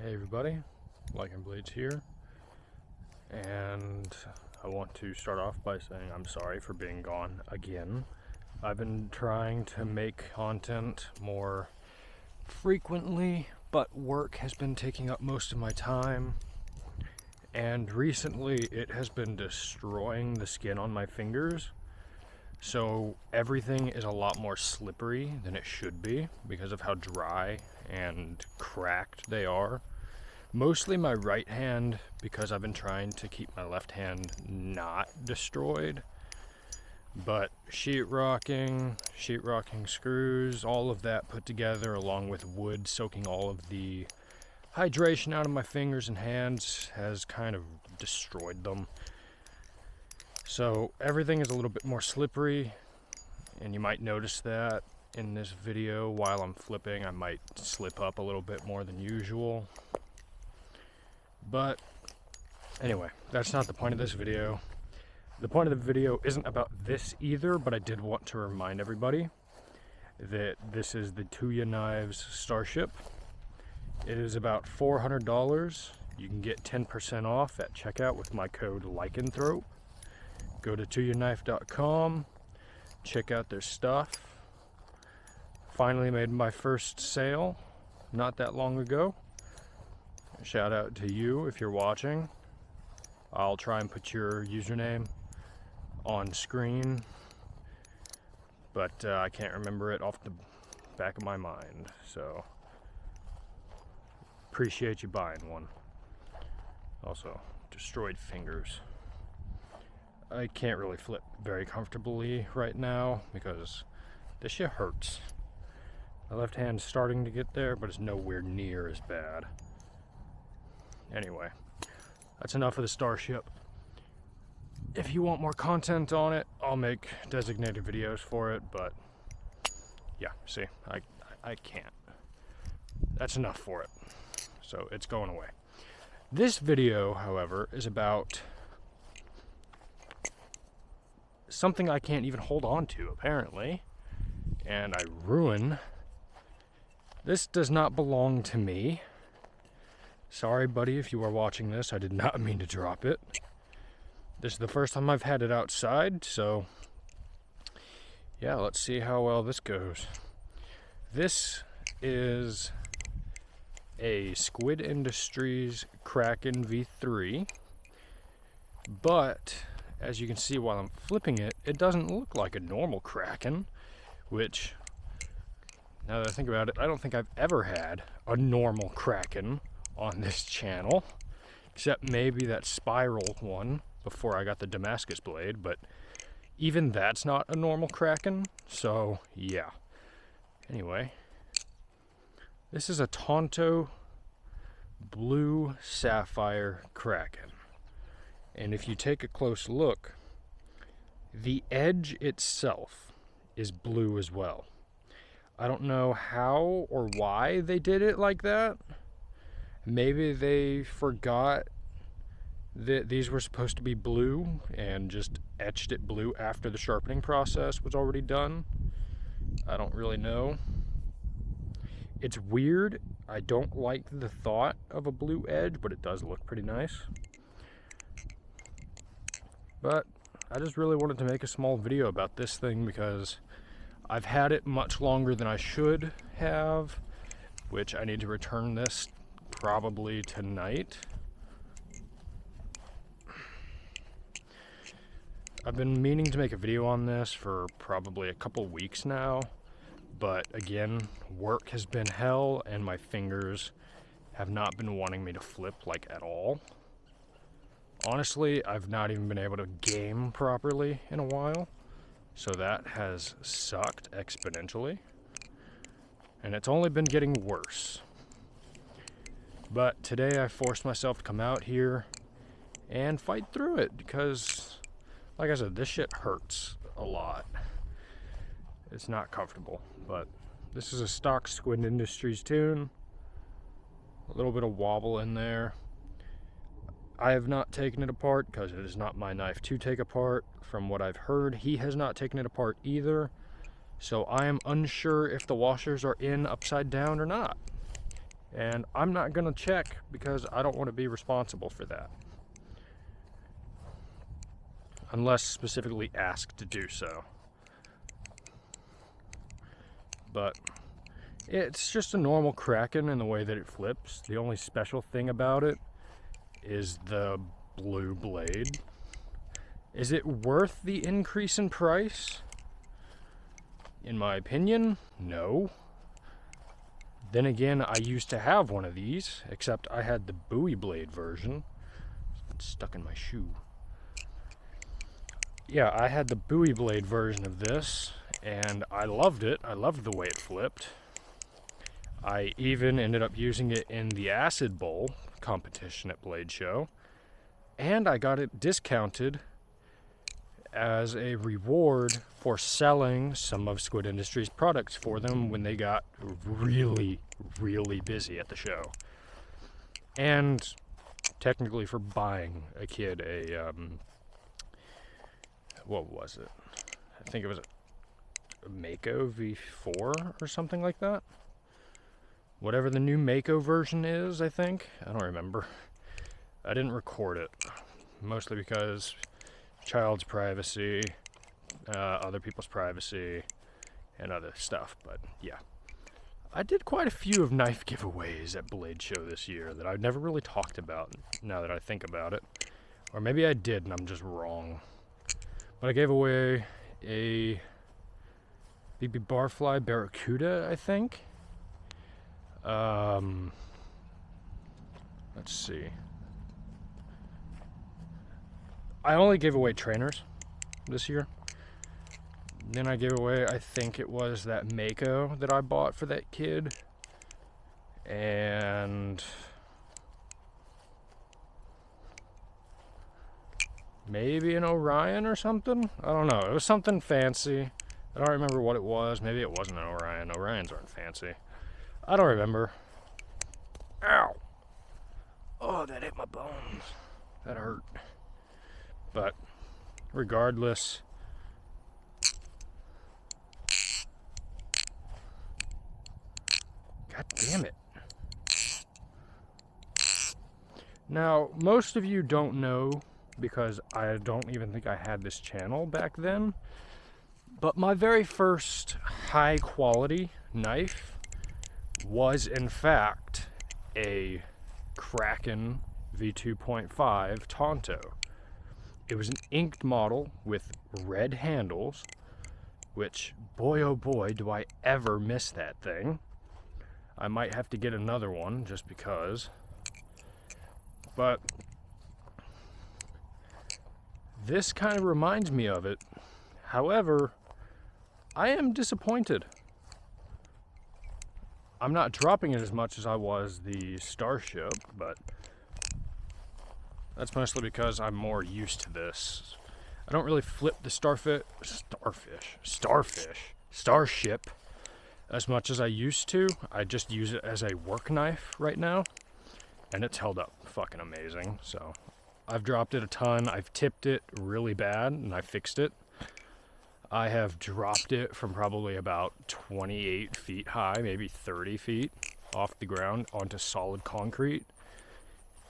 Hey everybody, Lichen Blades here, and I want to start off by saying I'm sorry for being gone again. I've been trying to make content more frequently, but work has been taking up most of my time, and recently it has been destroying the skin on my fingers, so everything is a lot more slippery than it should be because of how dry and cracked they are. Mostly my right hand, because I've been trying to keep my left hand not destroyed. But sheetrocking screws, all of that put together along with wood soaking all of the hydration out of my fingers and hands has kind of destroyed them. So everything is a little bit more slippery, and you might notice that in this video while I'm flipping. I might slip up a little bit more than usual. But anyway, that's not the point of this video. The point of the video isn't about this either, but I did want to remind everybody that this is the Tuya Knives Starship. It is about $400. You can get 10% off at checkout with my code lycanthrope. Go to tuyaknife.com, check out their stuff. Finally made my first sale not that long ago. Shout out to you if you're watching. I'll try and put your username on screen, but I can't remember it off the back of my mind, so appreciate you buying one. Also, destroyed fingers. I can't really flip very comfortably right now because this shit hurts. My left hand's starting to get there, but it's nowhere near as bad. Anyway, that's enough of the Starship. If you want more content on it, I'll make designated videos for it, but yeah, see, I can't. That's enough for it. So it's going away. This video, however, is about something I can't even hold on to, apparently, and I ruin. This does not belong to me. Sorry, buddy, if you are watching this. I did not mean to drop it. This is the first time I've had it outside, so yeah, let's see how well this goes. This is a Squid Industries Kraken V3, but as you can see while I'm flipping it, it doesn't look like a normal Kraken, which, now that I think about it, I don't think I've ever had a normal Kraken on this channel, except maybe that spiral one before I got the Damascus blade, but even that's not a normal Kraken, so yeah. Anyway, this is a Tonto blue sapphire Kraken, and if you take a close look, the edge itself is blue as well. I don't know how or why they did it like that. Maybe they forgot that these were supposed to be blue and just etched it blue after the sharpening process was already done. I don't really know. It's weird. I don't like the thought of a blue edge, but it does look pretty nice. But I just really wanted to make a small video about this thing because I've had it much longer than I should have, which I need to return this probably tonight. I've been meaning to make a video on this for probably a couple weeks now, but again, work has been hell and my fingers have not been wanting me to flip like at all. Honestly, I've not even been able to game properly in a while, so that has sucked exponentially, and it's only been getting worse. But today I forced myself to come out here and fight through it because, like I said, this shit hurts a lot. It's not comfortable, but this is a stock Squid Industries tune. A little bit of wobble in there. I have not taken it apart because it is not my knife to take apart. From what I've heard, he has not taken it apart either. So I am unsure if the washers are in upside down or not. And I'm not gonna check because I don't want to be responsible for that. Unless specifically asked to do so. But it's just a normal kraken in the way that it flips. The only special thing about it is the blue blade. Is it worth the increase in price? In my opinion, no. Then again, I used to have one of these, except I had the buoy blade version. It's stuck in my shoe. Yeah, I had the buoy blade version of this, and I loved it. I loved the way it flipped. I even ended up using it in the acid bowl competition at Blade Show, and I got it discounted as a reward for selling some of Squid Industries products for them when they got really, really busy at the show. And technically for buying a kid a, what was it? I think it was a Mako V4 or something like that. Whatever the new Mako version is, I think. I don't remember. I didn't record it, mostly because child's privacy, other people's privacy, and other stuff. But yeah, I did quite a few of knife giveaways at Blade Show this year that I've never really talked about now that I think about it. Or maybe I did and I'm just wrong. But I gave away a BB Barfly Barracuda, I think. Let's see. I only gave away trainers this year. Then I gave away, I think it was that Mako that I bought for that kid. And maybe an Orion or something? I don't know. It was something fancy. I don't remember what it was. Maybe it wasn't an Orion. Orions aren't fancy. I don't remember. Ow! Oh, that hit my bones. That hurt. But regardless, God damn it. Now, most of you don't know because I don't even think I had this channel back then, but my very first high quality knife was in fact a Kraken V2.5 Tonto. It was an inked model with red handles, which, boy oh boy, do I ever miss that thing. I might have to get another one just because. But this kind of reminds me of it. However, I am disappointed. I'm not dropping it as much as I was the Starship, but that's mostly because I'm more used to this. I don't really flip the Starship as much as I used to. I just use it as a work knife right now, and it's held up fucking amazing. So I've dropped it a ton. I've tipped it really bad, and I fixed it. I have dropped it from probably about 28 feet high, maybe 30 feet off the ground onto solid concrete,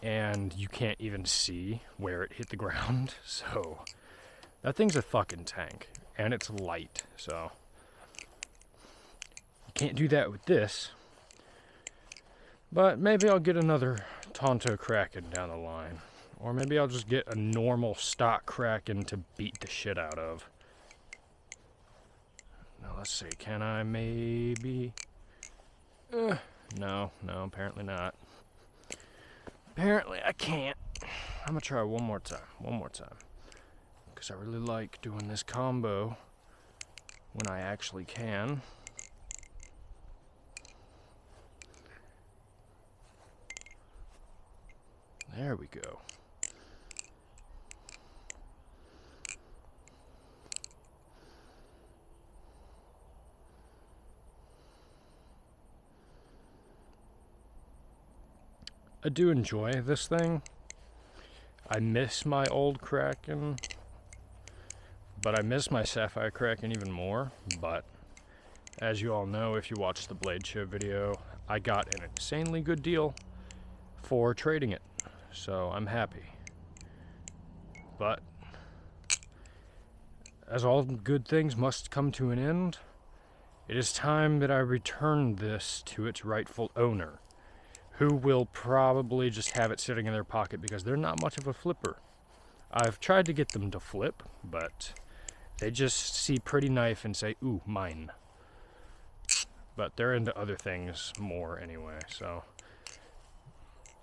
and you can't even see where it hit the ground. So that thing's a fucking tank, and it's light, so you can't do that with this. But maybe I'll get another Tonto Kraken down the line, or maybe I'll just get a normal stock Kraken to beat the shit out of. Now let's see, can I maybe... No, apparently not. Apparently I can't. I'm gonna try one more time. Because I really like doing this combo when I actually can. There we go. I do enjoy this thing. I miss my old Kraken, but I miss my Sapphire Kraken even more. But as you all know, if you watched the Blade Show video, I got an insanely good deal for trading it. So I'm happy. But as all good things must come to an end, it is time that I return this to its rightful owner, who will probably just have it sitting in their pocket because they're not much of a flipper. I've tried to get them to flip, but they just see pretty knife and say, ooh, mine. But they're into other things more anyway, so.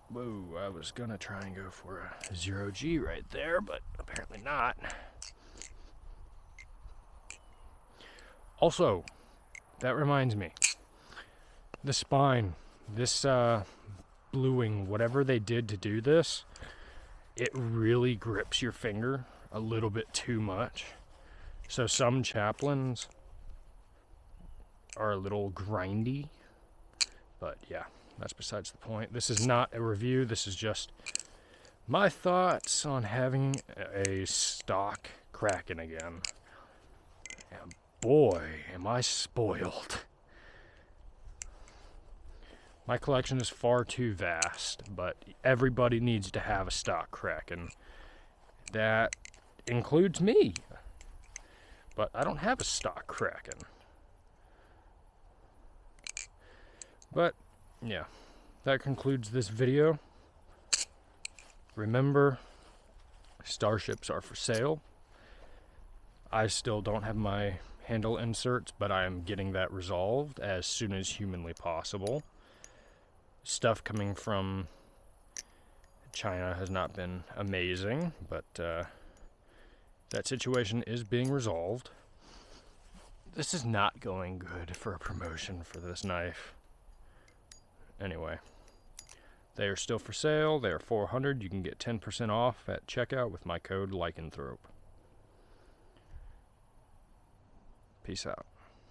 Whoa, I was gonna try and go for a 0G right there, but apparently not. Also, that reminds me, the spine, this bluing, whatever they did to do this, it really grips your finger a little bit too much. So some chaplains are a little grindy, but yeah, that's besides the point. This is not a review, this is just my thoughts on having a stock Kraken again. And boy, am I spoiled. My collection is far too vast, but everybody needs to have a stock Kraken. That includes me. But I don't have a stock Kraken. But, yeah, that concludes this video. Remember, Starships are for sale. I still don't have my handle inserts, but I am getting that resolved as soon as humanly possible. Stuff coming from China has not been amazing, but that situation is being resolved. This is not going good for a promotion for this knife. Anyway, they are still for sale. They are $400. You can get 10% off at checkout with my code Lycanthrope. Peace out.